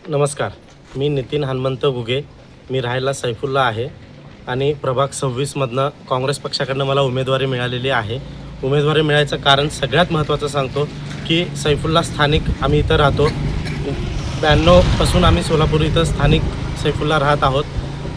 नमस्कार, मी नितीन हनुमंत गुगे. मी राहायला सैफुल्ला आहे आणि प्रभाग 26मधनं काँग्रेस पक्षाकडनं मला उमेदवारी मिळालेली आहे. उमेदवारी मिळायचं कारण सगळ्यात महत्त्वाचं सांगतो की सैफुल्ला स्थानिक आम्ही इथं राहतो. 92पासून आम्ही सोलापूर इथं स्थानिक सैफुल्ला राहत आहोत.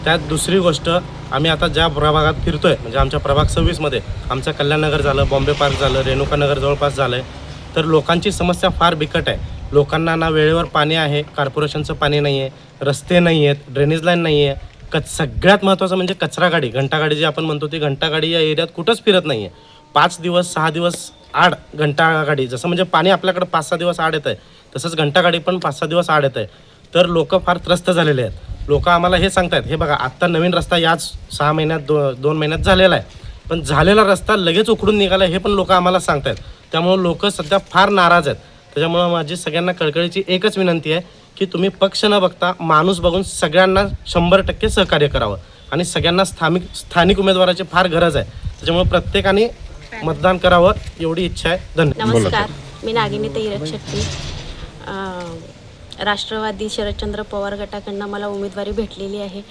त्यात दुसरी गोष्ट, आम्ही आता ज्या प्रभागात फिरतो आहे म्हणजे आमच्या प्रभाग 26मध्ये आमचं कल्याणनगर झालं, बॉम्बे पार्क झालं, रेणुकानगर जवळपास झालं आहे. तर लोकांची समस्या फार बिकट आहे. लोकांना ना वेळेवर पाणी आहे, कॉर्पोरेशनचं पाणी नाही आहे, रस्ते नाही आहेत, ड्रेनेज लाईन नाही आहे. सगळ्यात महत्त्वाचं म्हणजे कचरा गाडी, घंटागाडी जी आपण म्हणतो ती घंटागाडी या एरियात कुठंच फिरत नाही आहे. 5 दिवस 6 दिवस आड घंटागाडी, जसं म्हणजे पाणी आपल्याकडे 5-6 दिवस आड येतं आहे तसंच घंटागाडी पण 5-6 दिवस आड येतं आहे. तर लोक फार त्रस्त झालेले आहेत. लोक आम्हाला हे सांगतात, हे बघा आत्ता नवीन रस्ता याच 6 महिन्यात 2 महिन्यात झालेला आहे, पण झालेला रस्ता लगेच उकडून निघाला हे पण लोक आम्हाला सांगतात. त्यामुळं लोक सध्या फार नाराज आहेत. त्याच्यामुळं माझी सगळ्यांना कळकळीची एकच विनंती आहे की तुम्ही पक्ष न बघता माणूस बघून सगळ्यांना 100% सहकार्य करावं आणि सगळ्यांना स्थानिक उमेदवाराची फार गरज आहे. त्याच्यामुळे प्रत्येकाने मतदान करावं एवढी इच्छा आहे. धन्यवाद. नमस्कार, मी नागिनी तैरक शेट्टी. राष्ट्रवादी शरदचंद्र पवार गटाकडनं मला उमेदवारी भेटलेली आहे.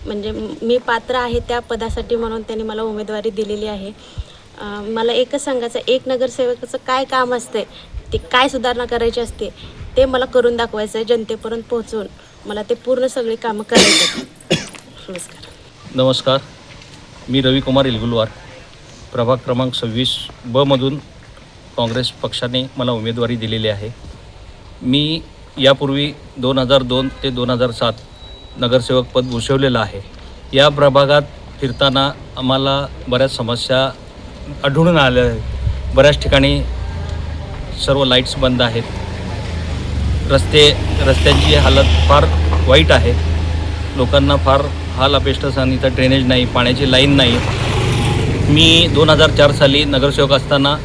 म्हणजे मी पात्र आहे त्या पदासाठी म्हणून त्यांनी मला उमेदवारी दिलेली आहे. मला एकच सांगायचं, एक नगरसेवकाचं काय काम असते, ते काय सुधारणा करायची असते ते मला करून दाखवायचं आहे. जनतेपर्यंत पोहोचून मला ते पूर्ण सगळी कामं करायची. नमस्कार, मी रविकुमार इलगुलवार, प्रभाग क्रमांक 26B मधून काँग्रेस पक्षाने मला उमेदवारी दिलेली आहे. मी यापूर्वी 2002 ते 2007 नगरसेवक पद भूषवलेलं आहे. या प्रभागात फिरताना आम्हाला बऱ्याच समस्या आढळून आल्या आहेत. बऱ्याच ठिकाणी सर्व लाईट्स बंद आहेत. रस्त्यांची हालत फार वाईट आहे. लोकांना फार हाल अपेष्ट आणि इथं ड्रेनेज नाही, पाण्याची लाईन नाही. मी 2004 साली नगरसेवक असताना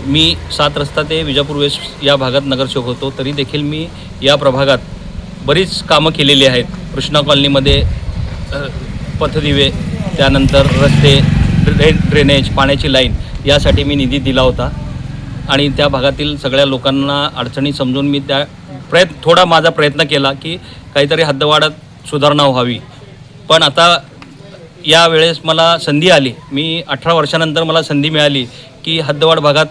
मी 7 रस्ता ते विजापूर वेस्ट या भागात नगरसेवक होतो. तरी देखील मी या प्रभागात बरीच कामं केलेली आहेत. कृष्णा कॉलनीमध्ये पथदिवे, त्यानंतर रस्ते, ड्रेनेज, पाण्याची लाईन यासाठी मी निधी दिला होता आणि त्या भागातील सगळ्या लोकांना अडचणी समजून मी थोडा माझा प्रयत्न केला की काहीतरी हद्दवाढात सुधारणा व्हावी. पण आता यावेळेस मला संधी आली, मी 18 वर्षानंतर मला संधी मिळाली की हद्दवाढ भागात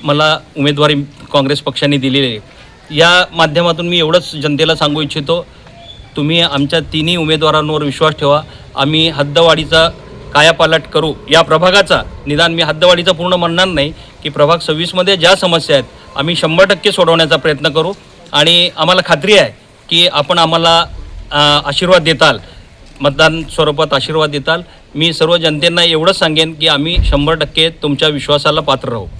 मला उमेदवारी काँग्रेस पक्षाने दिलेली आहे. या माध्यमातून मी एवढंच जनतेला सांगू इच्छितो, तुम्ही आमच्या तिन्ही उमेदवारांवर विश्वास ठेवा. आम्ही हद्दवाढीचा कायापालट करू या प्रभागाचा. निदान मी हद्दवाढीचा पूर्ण म्हणणार नाही की प्रभाग 26मध्ये ज्या समस्या आहेत आम्ही 100% सोडवण्याचा प्रयत्न करू आणि आम्हाला खात्री आहे की आपण आम्हाला आशीर्वाद देताल, मतदान स्वरूपात आशीर्वाद देताल. मी सर्व जनतेंना एवढंच सांगेन की आम्ही 100% तुमच्या विश्वासाला पात्र राहू.